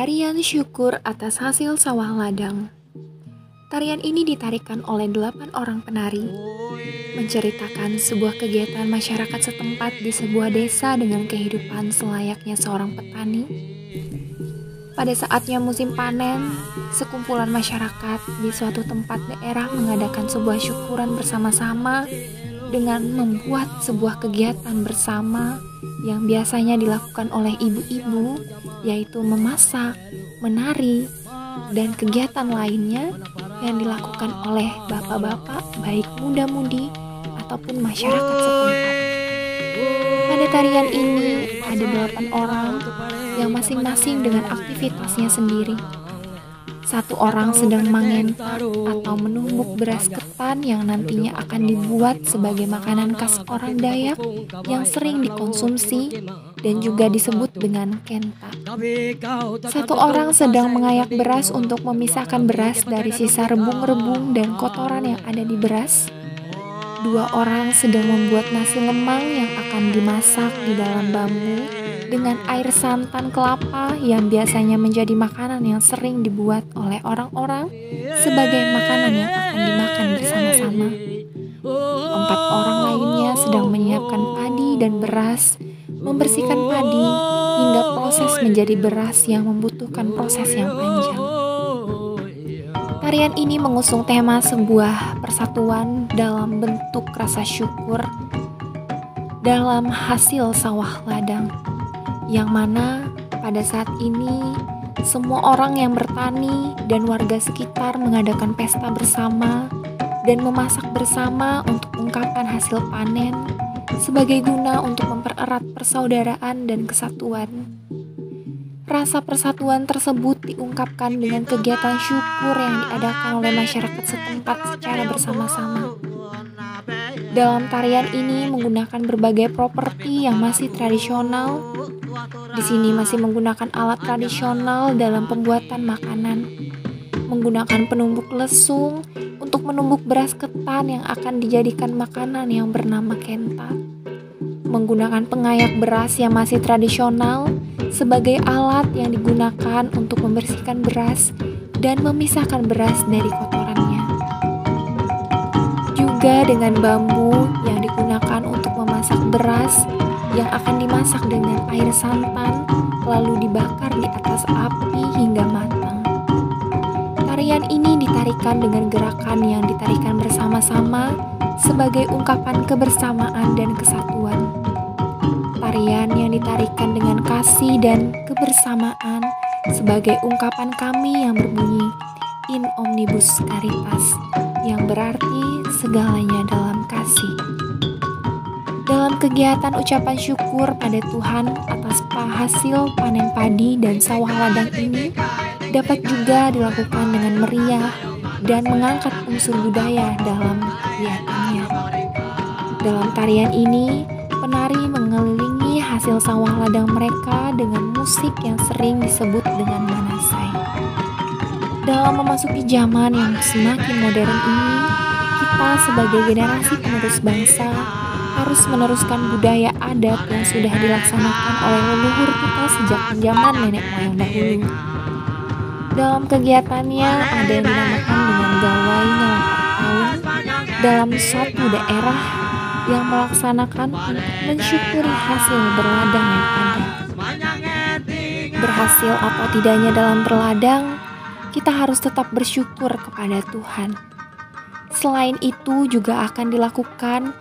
Tarian syukur atas hasil sawah ladang. Tarian ini ditarikan oleh 8 orang penari, menceritakan sebuah kegiatan masyarakat setempat di sebuah desa dengan kehidupan selayaknya seorang petani. Pada saatnya musim panen, sekumpulan masyarakat di suatu tempat daerah mengadakan sebuah syukuran bersama-sama dengan membuat sebuah kegiatan bersama yang biasanya dilakukan oleh ibu-ibu, yaitu memasak, menari, dan kegiatan lainnya yang dilakukan oleh bapak-bapak, baik muda-mudi ataupun masyarakat setempat. Pada tarian ini ada 8 orang yang masing-masing dengan aktivitasnya sendiri. Satu orang sedang mengentak atau menumbuk beras ketan yang nantinya akan dibuat sebagai makanan khas orang Dayak yang sering dikonsumsi dan juga disebut dengan kentak. Satu orang sedang mengayak beras untuk memisahkan beras dari sisa rebung-rebung dan kotoran yang ada di beras. 2 orang sedang membuat nasi lemang yang akan dimasak di dalam bambu dengan air santan kelapa yang biasanya menjadi makanan yang sering dibuat oleh orang-orang sebagai makanan yang akan dimakan bersama-sama. 4 orang lainnya sedang menyiapkan padi dan beras, membersihkan padi hingga proses menjadi beras yang membutuhkan proses yang panjang. Tarian ini mengusung tema sebuah persatuan dalam bentuk rasa syukur dalam hasil sawah ladang, yang mana pada saat ini semua orang yang bertani dan warga sekitar mengadakan pesta bersama dan memasak bersama untuk ungkapan hasil panen sebagai guna untuk mempererat persaudaraan dan kesatuan. Rasa persatuan tersebut diungkapkan dengan kegiatan syukur yang diadakan oleh masyarakat setempat secara bersama-sama. Dalam tarian ini menggunakan berbagai properti yang masih tradisional. Di sini masih menggunakan alat tradisional dalam pembuatan makanan, menggunakan penumbuk lesung untuk menumbuk beras ketan yang akan dijadikan makanan yang bernama kentak, menggunakan pengayak beras yang masih tradisional sebagai alat yang digunakan untuk membersihkan beras dan memisahkan beras dari kotorannya. Juga dengan bambu yang digunakan untuk memasak beras yang akan dimasak dengan air santan lalu dibakar di atas api hingga matang. Tarian ini ditarikan dengan gerakan yang ditarikan bersama-sama sebagai ungkapan kebersamaan dan kesatuan. Tarian yang ditarikan dengan kasih dan kebersamaan sebagai ungkapan kami yang berbunyi In Omnibus Caritas, yang berarti segalanya dalam kasih. Dalam kegiatan ucapan syukur pada Tuhan atas hasil panen padi dan sawah ladang ini dapat juga dilakukan dengan meriah dan mengangkat unsur budaya dalam kegiatannya. Dalam tarian ini, penari mengelilingi hasil sawah ladang mereka dengan musik yang sering disebut dengan manasai. Dalam memasuki zaman yang semakin modern ini, kita sebagai generasi penerus bangsa harus meneruskan budaya adat yang sudah dilaksanakan oleh leluhur kita sejak zaman nenek moyang dahulu. Dalam kegiatannya ada yang dinamakan dengan gawai nyalapak tahun dalam suatu daerah yang melaksanakan untuk mensyukuri hasil berladang yang ada. Berhasil atau tidaknya dalam berladang, kita harus tetap bersyukur kepada Tuhan. Selain itu juga akan dilakukan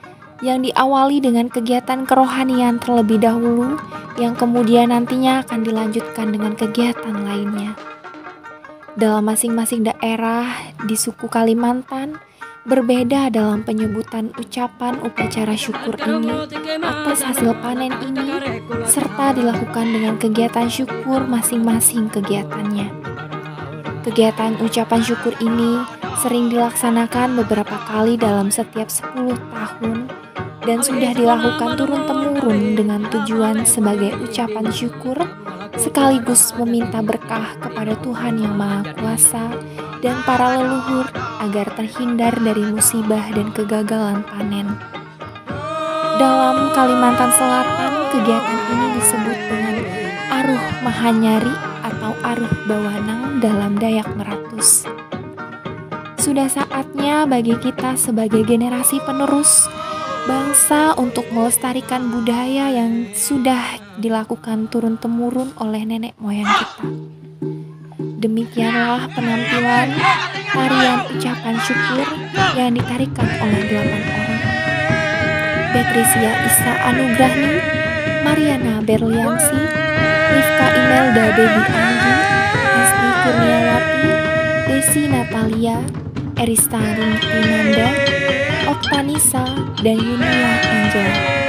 yang diawali dengan kegiatan kerohanian terlebih dahulu, yang kemudian nantinya akan dilanjutkan dengan kegiatan lainnya. Dalam masing-masing daerah di suku Kalimantan, berbeda dalam penyebutan ucapan upacara syukur ini atas hasil panen ini, serta dilakukan dengan kegiatan syukur masing-masing kegiatannya. Kegiatan ucapan syukur ini sering dilaksanakan beberapa kali dalam setiap 10 tahun dan sudah dilakukan turun-temurun dengan tujuan sebagai ucapan syukur sekaligus meminta berkah kepada Tuhan Yang Maha Kuasa dan para leluhur agar terhindar dari musibah dan kegagalan panen. Dalam Kalimantan Selatan, kegiatan ini disebut dengan Aruh Mahanyari atau aruh bawanang dalam Dayak Meratus. Sudah saatnya bagi kita sebagai generasi penerus bangsa untuk melestarikan budaya yang sudah dilakukan turun-temurun oleh nenek moyang kita. Demikianlah penampilan tarian ucapan syukur yang ditarikan oleh 8 orang. Patricia Isa Anugrahni, Mariana Berliansi, Rifka Imelda Baby Anggi, Esti Kurniawati, Desi Natalia, Erista Rintinanda, Oktanisa, dan Yunia Angela.